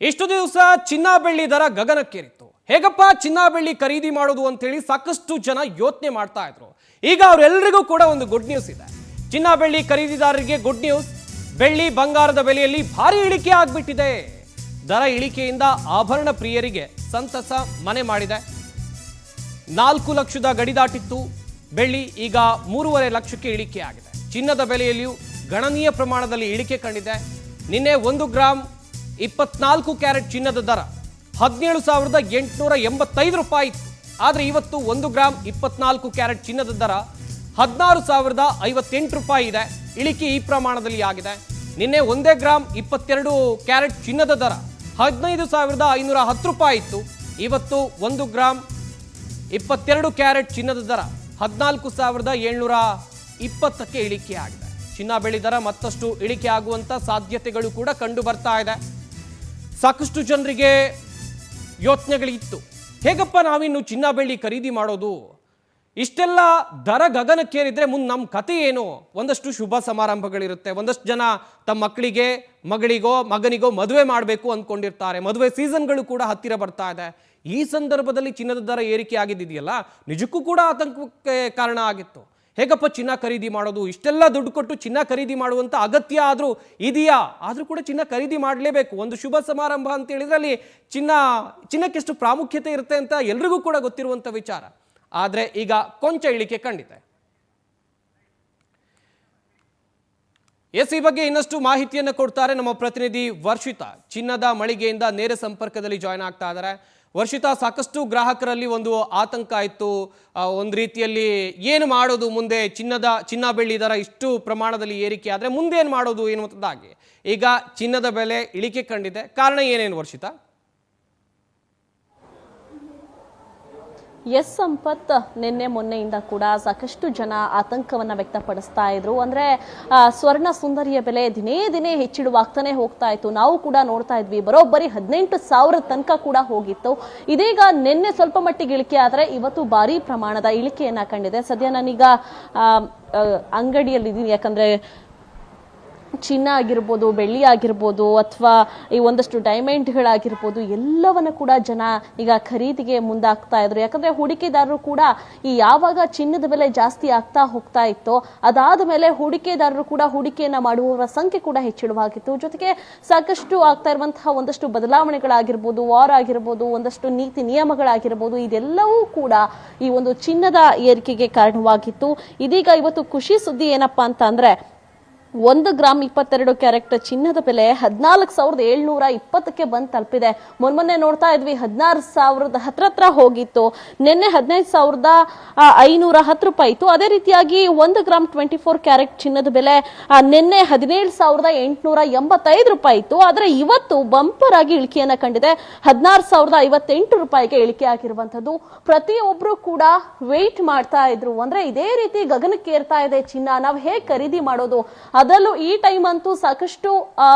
ಇಷ್ಟು ದಿವಸ ಚಿನ್ನ ಬೆಳ್ಳಿ ದರ ಗಗನಕ್ಕೇರಿತ್ತು. ಹೇಗಪ್ಪ ಚಿನ್ನ ಬೆಳ್ಳಿ ಖರೀದಿ ಮಾಡೋದು ಅಂತೇಳಿ ಸಾಕಷ್ಟು ಜನ ಯೋಚನೆ ಮಾಡ್ತಾ ಇದ್ರು. ಈಗ ಅವರೆಲ್ಲರಿಗೂ ಕೂಡ ಒಂದು ಗುಡ್ ನ್ಯೂಸ್ ಇದೆ. ಚಿನ್ನ ಬೆಳ್ಳಿ ಖರೀದಿದಾರರಿಗೆ ಗುಡ್ ನ್ಯೂಸ್. ಬೆಳ್ಳಿ ಬಂಗಾರದ ಬೆಲೆಯಲ್ಲಿ ಭಾರಿ ಇಳಿಕೆ ಆಗ್ಬಿಟ್ಟಿದೆ. ದರ ಇಳಿಕೆಯಿಂದ ಆಭರಣ ಪ್ರಿಯರಿಗೆ ಸಂತಸ ಮನೆ ಮಾಡಿದೆ. 4 ಲಕ್ಷದ ಗಡಿ ದಾಟಿತ್ತು ಬೆಳ್ಳಿ, ಈಗ 3.5 ಲಕ್ಷಕ್ಕೆ ಇಳಿಕೆ ಆಗಿದೆ. ಚಿನ್ನದ ಬೆಲೆಯಲ್ಲಿಯೂ ಗಣನೀಯ ಪ್ರಮಾಣದಲ್ಲಿ ಇಳಿಕೆ ಕಂಡಿದೆ. ನಿನ್ನೆ 1 ಗ್ರಾಮ್ 24 ಕ್ಯಾರೆಟ್ ಚಿನ್ನದ ದರ 17,885 ರೂಪಾಯಿ ಇತ್ತು. ಆದರೆ ಇವತ್ತು 1 ಗ್ರಾಮ್ 24 ಕ್ಯಾರೆಟ್ ಚಿನ್ನದ ದರ 16,058 ರೂಪಾಯಿ ಇದೆ. ಇಳಿಕೆ ಈ ಪ್ರಮಾಣದಲ್ಲಿ ಆಗಿದೆ. ನಿನ್ನೆ 1 ಗ್ರಾಮ್ 22 ಕ್ಯಾರೆಟ್ ಚಿನ್ನದ ದರ 15,510 ರೂಪಾಯಿ ಇತ್ತು. ಇವತ್ತು 1 ಗ್ರಾಮ್ 22 ಕ್ಯಾರೆಟ್ ಚಿನ್ನದ ದರ 14,720ಕ್ಕೆ ಇಳಿಕೆ ಆಗಿದೆ. ಚಿನ್ನ ಬೆಳ್ಳಿ ದರ ಮತ್ತಷ್ಟು ಇಳಿಕೆ ಆಗುವಂತ ಸಾಧ್ಯತೆಗಳು ಕೂಡ ಕಂಡು ಬರ್ತಾ ಇದೆ. ಸಾಕಷ್ಟು ಜನರಿಗೆ ಯೋಚನೆಗಳಿತ್ತು, ಹೇಗಪ್ಪ ನಾವಿನ್ನು ಚಿನ್ನ ಬೆಳ್ಳಿ ಖರೀದಿ ಮಾಡೋದು, ಇಷ್ಟೆಲ್ಲ ದರ ಗಗನಕ್ಕೇರಿದ್ರೆ ಮುಂದೆ ನಮ್ಮ ಕತೆ ಏನು? ಒಂದಷ್ಟು ಶುಭ ಸಮಾರಂಭಗಳಿರುತ್ತೆ, ಒಂದಷ್ಟು ಜನ ತಮ್ಮ ಮಕ್ಕಳಿಗೆ ಮಗನಿಗೋ ಮದುವೆ ಮಾಡಬೇಕು ಅಂದ್ಕೊಂಡಿರ್ತಾರೆ. ಮದುವೆ ಸೀಸನ್ಗಳು ಕೂಡ ಹತ್ತಿರ ಬರ್ತಾ ಇದೆ. ಈ ಸಂದರ್ಭದಲ್ಲಿ ಚಿನ್ನದ ದರ ಏರಿಕೆ ಆಗಿದೆಯಲ್ಲ, ನಿಜಕ್ಕೂ ಕೂಡ ಆತಂಕಕ್ಕೆ ಕಾರಣ ಆಗಿತ್ತು. ಹೇಗಪ್ಪ ಚಿನ್ನ ಖರೀದಿ ಮಾಡೋದು? ಇಷ್ಟೆಲ್ಲ ದುಡ್ಡು ಕೊಟ್ಟು ಚಿನ್ನ ಖರೀದಿ ಮಾಡುವಂಥ ಅಗತ್ಯ ಆದರೂ ಇದೆಯಾ? ಆದರೂ ಕೂಡ ಚಿನ್ನ ಖರೀದಿ ಮಾಡಲೇಬೇಕು. ಒಂದು ಶುಭ ಸಮಾರಂಭ ಅಂತ ಹೇಳಿದ್ರೆ ಅಲ್ಲಿ ಚಿನ್ನಕ್ಕೆಷ್ಟು ಪ್ರಾಮುಖ್ಯತೆ ಇರುತ್ತೆ ಅಂತ ಎಲ್ರಿಗೂ ಕೂಡ ಗೊತ್ತಿರುವಂಥ ವಿಚಾರ. ಆದರೆ ಈಗ ಕೊಂಚ ಇಳಿಕೆ ಕಂಡಿದೆ. ಈ ಬಗ್ಗೆ ಇನ್ನಷ್ಟು ಮಾಹಿತಿಯನ್ನು ಕೊಡ್ತಾರೆ ನಮ್ಮ ಪ್ರತಿನಿಧಿ ವರ್ಷಿತಾ. ಚಿನ್ನದ ಮಳಿಗೆಯಿಂದ ನೇರ ಸಂಪರ್ಕದಲ್ಲಿ ಜಾಯ್ನ್ ಆಗ್ತಾ ಇದ್ದಾರೆ. ವರ್ಷಿತಾ, ಸಾಕಷ್ಟು ಗ್ರಾಹಕರಲ್ಲಿ ಒಂದು ಆತಂಕ ಇತ್ತು, ಒಂದು ರೀತಿಯಲ್ಲಿ ಏನು ಮಾಡೋದು ಮುಂದೆ, ಚಿನ್ನ ಬೆಳ್ಳಿ ದರ ಇಷ್ಟು ಪ್ರಮಾಣದಲ್ಲಿ ಏರಿಕೆ ಆದರೆ ಮುಂದೆ ಏನು ಮಾಡೋದು ಎನ್ನುವಂಥದ್ದಾಗಿ. ಈಗ ಚಿನ್ನದ ಬೆಲೆ ಇಳಿಕೆ ಕಂಡಿದೆ, ಕಾರಣ ಏನೇನು ವರ್ಷಿತಾ? ಎಸ್ ಸಂಪತ್, ನಿನ್ನೆ ಮೊನ್ನೆಯಿಂದ ಕೂಡ ಸಾಕಷ್ಟು ಜನ ಆತಂಕವನ್ನ ವ್ಯಕ್ತಪಡಿಸ್ತಾ ಇದ್ರು. ಅಂದ್ರೆ ಸ್ವರ್ಣ ಸುಂದರಿಯ ಬೆಲೆ ದಿನೇ ದಿನೇ ಹೆಚ್ಚಿಡುವಾಗ್ತಾನೆ ಹೋಗ್ತಾ ಇತ್ತು. ನಾವು ಕೂಡ ನೋಡ್ತಾ ಇದ್ವಿ, ಬರೋಬ್ಬರಿ 18,000 ತನಕ ಕೂಡ ಹೋಗಿತ್ತು. ಇದೀಗ ನಿನ್ನೆ ಸ್ವಲ್ಪ ಮಟ್ಟಿಗೆ ಇಳಿಕೆ ಆದ್ರೆ ಇವತ್ತು ಭಾರಿ ಪ್ರಮಾಣದ ಇಳಿಕೆಯನ್ನ ಕಂಡಿದೆ. ಸದ್ಯ ನಾನೀಗ ಅಂಗಡಿಯಲ್ಲಿದ್ದೀನಿ, ಯಾಕಂದ್ರೆ ಚಿನ್ನ ಆಗಿರ್ಬೋದು, ಬೆಳ್ಳಿ ಆಗಿರ್ಬೋದು, ಅಥವಾ ಈ ಒಂದಷ್ಟು ಡೈಮಂಡ್ಗಳಾಗಿರ್ಬೋದು, ಎಲ್ಲವನ್ನ ಕೂಡ ಜನ ಈಗ ಖರೀದಿಗೆ ಮುಂದಾಗ್ತಾ ಇದ್ರು. ಯಾಕಂದ್ರೆ ಹೂಡಿಕೆದಾರರು ಕೂಡ ಈ ಯಾವಾಗ ಚಿನ್ನದ ಬೆಲೆ ಜಾಸ್ತಿ ಆಗ್ತಾ ಹೋಗ್ತಾ ಇತ್ತೋ ಅದಾದ ಮೇಲೆ ಹೂಡಿಕೆದಾರರು ಕೂಡ ಹೂಡಿಕೆಯನ್ನ ಮಾಡುವವರ ಸಂಖ್ಯೆ ಕೂಡ ಹೆಚ್ಚಳವಾಗಿತ್ತು. ಜೊತೆಗೆ ಸಾಕಷ್ಟು ಆಗ್ತಾ ಇರುವಂತಹ ಒಂದಷ್ಟು ಬದಲಾವಣೆಗಳಾಗಿರ್ಬೋದು, ವಾರ್ ಆಗಿರ್ಬೋದು, ಒಂದಷ್ಟು ನೀತಿ ನಿಯಮಗಳಾಗಿರ್ಬೋದು, ಇದೆಲ್ಲವೂ ಕೂಡ ಈ ಒಂದು ಚಿನ್ನದ ಏರಿಕೆಗೆ ಕಾರಣವಾಗಿತ್ತು. ಇದೀಗ ಇವತ್ತು ಖುಷಿ ಸುದ್ದಿ ಏನಪ್ಪಾ ಅಂತ ಅಂದ್ರೆ 1 ಗ್ರಾಮ್ 22 ಕ್ಯಾರೆಟ್ ಚಿನ್ನದ ಬೆಲೆ 14,720ಕ್ಕೆ ಬಂದು ತಲುಪಿದೆ. ಮೊನ್ನೆ ನೋಡ್ತಾ ಇದ್ವಿ 16,000 ಹತ್ರ ಹೋಗಿತ್ತು. ನಿನ್ನೆ 15,510 ರೂಪಾಯಿ ಇತ್ತು. ಅದೇ ರೀತಿಯಾಗಿ 1 ಗ್ರಾಮ್ 24 ಕ್ಯಾರೆಟ್ ಚಿನ್ನದ ಬೆಲೆ ನಿನ್ನೆ 17,885 ರೂಪಾಯಿ ಇತ್ತು. ಆದ್ರೆ ಇವತ್ತು ಬಂಪರ್ ಆಗಿ ಇಳಿಕೆಯನ್ನ ಕಂಡಿದೆ. 16,058 ರೂಪಾಯಿಗೆ ಇಳಿಕೆ ಆಗಿರುವಂತದ್ದು. ಪ್ರತಿಯೊಬ್ರು ಕೂಡ ವೇಟ್ ಮಾಡ್ತಾ ಇದ್ರು, ಅಂದ್ರೆ ಇದೇ ರೀತಿ ಗಗನಕ್ಕೇರ್ತಾ ಇದೆ ಚಿನ್ನ, ನಾವು ಹೇಗೆ ಖರೀದಿ ಮಾಡೋದು? ಅದರಲ್ಲೂ ಈ ಟೈಮ್ ಅಂತೂ ಸಾಕಷ್ಟು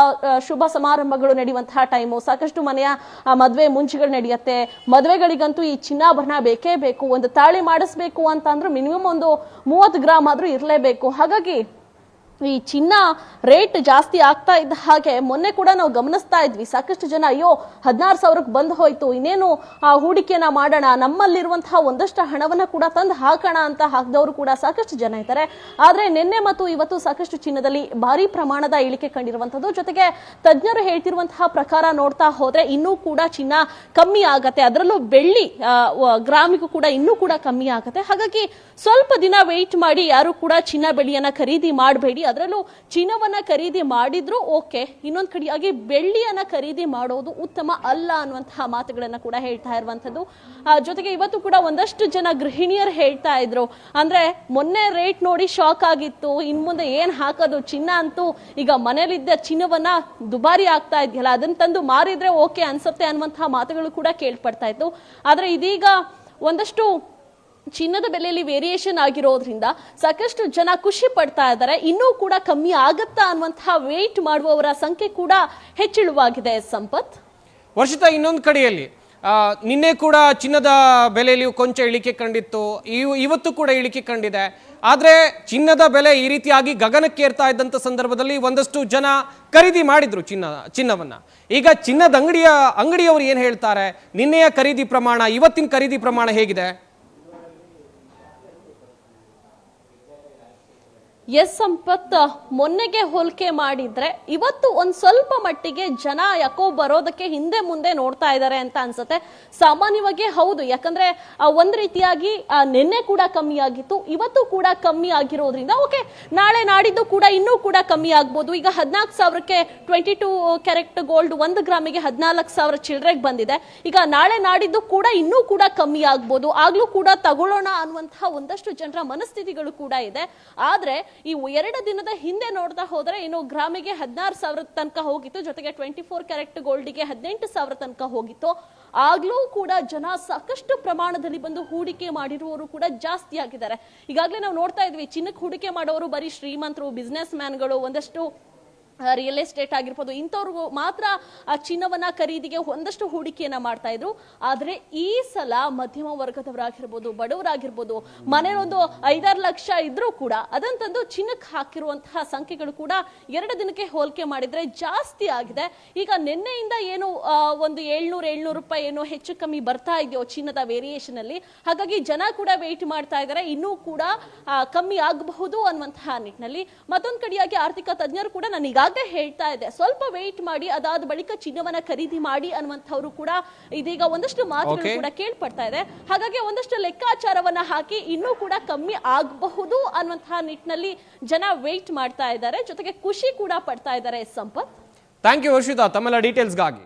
ಶುಭ ಸಮಾರಂಭಗಳು ನಡೆಯುವಂತಹ ಟೈಮು, ಸಾಕಷ್ಟು ಮನೆಯ ಮದುವೆ ಮುಂಚಿಗಳು ನಡೆಯುತ್ತೆ. ಮದುವೆಗಳಿಗಂತೂ ಈ ಚಿನ್ನಾಭರಣ ಬೇಕೇ ಬೇಕು. ಒಂದು ತಾಳಿ ಮಾಡಿಸ್ಬೇಕು ಅಂತ ಅಂದ್ರೆ ಮಿನಿಮಮ್ ಒಂದು 30 ಗ್ರಾಮ್ ಆದ್ರೂ ಇರಲೇಬೇಕು. ಹಾಗಾಗಿ ಈ ಚಿನ್ನ ರೇಟ್ ಜಾಸ್ತಿ ಆಗ್ತಾ ಇದ್ದ ಹಾಗೆ ಮೊನ್ನೆ ಕೂಡ ನಾವು ಗಮನಿಸ್ತಾ ಇದ್ವಿ, ಸಾಕಷ್ಟು ಜನ ಅಯ್ಯೋ 16,000ಕ್ಕೆ ಬಂದು ಹೋಯ್ತು, ಇನ್ನೇನು ಹೂಡಿಕೆನ ಮಾಡೋಣ, ನಮ್ಮಲ್ಲಿರುವಂತಹ ಒಂದಷ್ಟು ಹಣವನ್ನ ಕೂಡ ತಂದು ಹಾಕೋಣ ಅಂತ ಹಾಕಿದವರು ಕೂಡ ಸಾಕಷ್ಟು ಜನ ಇದ್ದಾರೆ. ಆದ್ರೆ ನಿನ್ನೆ ಮತ್ತು ಇವತ್ತು ಸಾಕಷ್ಟು ಚಿನ್ನದಲ್ಲಿ ಭಾರಿ ಪ್ರಮಾಣದ ಇಳಿಕೆ ಕಂಡಿರುವಂತದ್ದು. ಜೊತೆಗೆ ತಜ್ಞರು ಹೇಳ್ತಿರುವಂತಹ ಪ್ರಕಾರ ನೋಡ್ತಾ ಹೋದ್ರೆ ಇನ್ನೂ ಕೂಡ ಚಿನ್ನ ಕಮ್ಮಿ ಆಗತ್ತೆ, ಅದರಲ್ಲೂ ಬೆಳ್ಳಿ ಗ್ರಾಮಿಗೂ ಕೂಡ ಇನ್ನೂ ಕೂಡ ಕಮ್ಮಿ ಆಗತ್ತೆ. ಹಾಗಾಗಿ ಸ್ವಲ್ಪ ದಿನ ವೆಯ್ಟ್ ಮಾಡಿ, ಯಾರು ಕೂಡ ಚಿನ್ನ ಬೆಳ್ಳಿಯನ್ನ ಖರೀದಿ ಮಾಡಬೇಡಿ. ಅದರಲ್ಲೂ ಚಿನ್ನವನ್ನ ಖರೀದಿ ಮಾಡಿದ್ರು ಓಕೆ, ಇನ್ನೊಂದು ಕಡೆಯಾಗಿ ಬೆಳ್ಳಿಯನ್ನ ಖರೀದಿ ಮಾಡೋದು ಉತ್ತಮ ಅಲ್ಲ ಅನ್ನುವಂತಹ ಮಾತುಗಳನ್ನ ಕೂಡ ಹೇಳ್ತಾ ಇರುವಂತದ್ದು. ಜೊತೆಗೆ ಇವತ್ತು ಕೂಡ ಒಂದಷ್ಟು ಜನ ಗೃಹಿಣಿಯರು ಹೇಳ್ತಾ ಇದ್ರು, ಅಂದ್ರೆ ಮೊನ್ನೆ ರೇಟ್ ನೋಡಿ ಶಾಕ್ ಆಗಿತ್ತು, ಇನ್ ಮುಂದೆ ಏನ್ ಹಾಕೋದು, ಚಿನ್ನ ಅಂತೂ ಈಗ ಮನೇಲಿದ್ದ ಚಿನ್ನವನ್ನ ದುಬಾರಿ ಆಗ್ತಾ ಇದೆಯಲ್ಲ, ಅದನ್ನ ತಂದು ಮಾರಿದ್ರೆ ಓಕೆ ಅನ್ಸುತ್ತೆ ಅನ್ನುವಂತಹ ಮಾತುಗಳು ಕೂಡ ಕೇಳ್ಪಡ್ತಾ ಇತ್ತು. ಆದ್ರೆ ಇದೀಗ ಒಂದಷ್ಟು ಚಿನ್ನದ ಬೆಲೆಯಲ್ಲಿ ವೇರಿಯೇಷನ್ ಆಗಿರೋದ್ರಿಂದ ಸಾಕಷ್ಟು ಜನ ಖುಷಿ ಪಡ್ತಾ ಇದ್ದಾರೆ. ಇನ್ನೂ ಕೂಡ ಕಮ್ಮಿ ಆಗತ್ತಾ ಅನ್ನುವಂತಹ ವೇಟ್ ಮಾಡುವವರ ಸಂಖ್ಯೆ ಕೂಡ ಹೆಚ್ಚಳವಾಗಿದೆ. ಸಂಪತ್, ವರ್ಷಿತಾ, ಇನ್ನೊಂದು ಕಡೆಯಲ್ಲಿ ನಿನ್ನೆ ಕೂಡ ಚಿನ್ನದ ಬೆಲೆಯಲ್ಲಿಯೂ ಕೊಂಚ ಇಳಿಕೆ ಕಂಡಿತ್ತು, ಇವತ್ತು ಕೂಡ ಇಳಿಕೆ ಕಂಡಿದೆ. ಆದರೆ ಚಿನ್ನದ ಬೆಲೆ ಈ ರೀತಿಯಾಗಿ ಗಗನಕ್ಕೇರ್ತಾ ಇದ್ದಂಥ ಸಂದರ್ಭದಲ್ಲಿ ಒಂದಷ್ಟು ಜನ ಖರೀದಿ ಮಾಡಿದ್ರು ಚಿನ್ನವನ್ನ. ಈಗ ಚಿನ್ನದ ಅಂಗಡಿಯವರು ಏನು ಹೇಳ್ತಾರೆ? ನಿನ್ನೆಯ ಖರೀದಿ ಪ್ರಮಾಣ, ಇವತ್ತಿನ ಖರೀದಿ ಪ್ರಮಾಣ ಹೇಗಿದೆ? ಎಸ್ ಸಂಪತ್, ಮೊನ್ನೆಗೆ ಹೋಲಿಕೆ ಮಾಡಿದ್ರೆ ಇವತ್ತು ಒಂದ್ ಸ್ವಲ್ಪ ಮಟ್ಟಿಗೆ ಜನ ಯಾಕೋ ಬರೋದಕ್ಕೆ ಹಿಂದೆ ಮುಂದೆ ನೋಡ್ತಾ ಇದ್ದಾರೆ ಅಂತ ಅನ್ಸುತ್ತೆ. ಸಾಮಾನ್ಯವಾಗಿ ಹೌದು, ಯಾಕಂದ್ರೆ ಒಂದ್ ರೀತಿಯಾಗಿ ನಿನ್ನೆ ಕೂಡ ಕಮ್ಮಿ ಆಗಿತ್ತು, ಇವತ್ತು ಕೂಡ ಕಮ್ಮಿ ಆಗಿರೋದ್ರಿಂದ ಓಕೆ, ನಾಳೆ ನಾಡಿದ್ದು ಕೂಡ ಇನ್ನೂ ಕೂಡ ಕಮ್ಮಿ ಆಗ್ಬೋದು. ಈಗ 14,000ಕ್ಕೆ 22 ಕ್ಯಾರೆಟ್ ಗೋಲ್ಡ್ 1 ಗ್ರಾಮಿಗೆ 14,000 ಚಿಲ್ಲರೆಗೆ ಬಂದಿದೆ. ಈಗ ನಾಳೆ ನಾಡಿದ್ದು ಕೂಡ ಇನ್ನೂ ಕೂಡ ಕಮ್ಮಿ ಆಗ್ಬೋದು, ಆಗ್ಲೂ ಕೂಡ ತಗೊಳ್ಳೋಣ ಅನ್ನುವಂತಹ ಒಂದಷ್ಟು ಜನರ ಮನಸ್ಥಿತಿಗಳು ಕೂಡ ಇದೆ. ಆದ್ರೆ ಈ 2 ದಿನದ ಹಿಂದೆ ನೋಡ್ತಾ ಹೋದ್ರೆ ಇನ್ನು ಗ್ರಾಮಿಗೆ 16,000 ತನಕ ಹೋಗಿತ್ತು, ಜೊತೆಗೆ 24 ಕ್ಯಾರೆಟ್ ಗೋಲ್ಡ್ಗೆ 18,000 ತನಕ ಹೋಗಿತ್ತು. ಆಗ್ಲೂ ಕೂಡ ಜನ ಸಾಕಷ್ಟು ಪ್ರಮಾಣದಲ್ಲಿ ಬಂದು ಹೂಡಿಕೆ ಮಾಡಿರುವವರು ಕೂಡ ಜಾಸ್ತಿ ಆಗಿದ್ದಾರೆ. ಈಗಾಗಲೇ ನಾವು ನೋಡ್ತಾ ಇದ್ವಿ, ಚಿನ್ನಕ್ಕೆ ಹೂಡಿಕೆ ಮಾಡೋರು ಬರೀ ಶ್ರೀಮಂತರು, ಬಿಸ್ನೆಸ್ ಮ್ಯಾನ್ಗಳು, ಒಂದಷ್ಟು ರಿಯಲ್ ಎಸ್ಟೇಟ್ ಆಗಿರ್ಬೋದು, ಇಂಥವ್ರಿಗೂ ಮಾತ್ರ ಆ ಚಿನ್ನವನ್ನ ಖರೀದಿಗೆ ಒಂದಷ್ಟು ಹೂಡಿಕೆಯನ್ನ ಮಾಡ್ತಾ ಇದ್ರು. ಆದ್ರೆ ಈ ಸಲ ಮಧ್ಯಮ ವರ್ಗದವರಾಗಿರ್ಬೋದು, ಬಡವರಾಗಿರ್ಬೋದು, ಮನೆಯೊಂದು 5-6 ಲಕ್ಷ ಇದ್ರೂ ಕೂಡ ಅದನ್ನ ತಂದು ಚಿನ್ನಕ್ಕೆ ಹಾಕಿರುವಂತಹ ಸಂಖ್ಯೆಗಳು ಕೂಡ 2 ದಿನಕ್ಕೆ ಹೋಲಿಕೆ ಮಾಡಿದ್ರೆ ಜಾಸ್ತಿ ಆಗಿದೆ. ಈಗ ನಿನ್ನೆಯಿಂದ ಏನು ಒಂದು 700 ರೂಪಾಯಿ ಏನೋ ಹೆಚ್ಚು ಕಮ್ಮಿ ಬರ್ತಾ ಇದೆಯೋ ಚಿನ್ನದ ವೇರಿಯೇಷನ್ ಅಲ್ಲಿ, ಹಾಗಾಗಿ ಜನ ಕೂಡ ವೇಟ್ ಮಾಡ್ತಾ ಇದ್ದಾರೆ, ಇನ್ನೂ ಕೂಡ ಕಮ್ಮಿ ಆಗಬಹುದು ಅನ್ನುವಂತಹ ನಿಟ್ಟಿನಲ್ಲಿ. ಮತ್ತೊಂದು ಕಡೆಯಾಗಿ ಆರ್ಥಿಕ ತಜ್ಞರು ಕೂಡ ನನಗೆ ಹೇಳ್ತಾ ಇದೆ, ಸ್ವಲ್ಪ ವೇಟ್ ಮಾಡಿ, ಅದಾದ ಬಳಿಕ ಚಿನ್ನವನ್ನ ಖರೀದಿ ಮಾಡಿ ಅನ್ನುವಂಥವ್ರು ಕೂಡ ಇದೀಗ ಒಂದಷ್ಟು ಮಾತುಗಳು ಕೂಡ ಕೇಳ್ಪಡ್ತಾ ಇದೆ. ಹಾಗಾಗಿ ಒಂದಷ್ಟು ಲೆಕ್ಕಾಚಾರವನ್ನ ಹಾಕಿ ಇನ್ನೂ ಕೂಡ ಕಮ್ಮಿ ಆಗಬಹುದು ಅನ್ನುವಂತಹ ನಿಟ್ಟಿನಲ್ಲಿ ಜನ ವೇಟ್ ಮಾಡ್ತಾ ಇದ್ದಾರೆ, ಜೊತೆಗೆ ಖುಷಿ ಕೂಡ ಪಡ್ತಾ ಇದ್ದಾರೆ. ಸಂಪತ್, ಥ್ಯಾಂಕ್ ಯು ವರ್ಷಿತಾ ತಮ್ಮೆಲ್ಲ ಡೀಟೇಲ್ಸ್ಗಾಗಿ.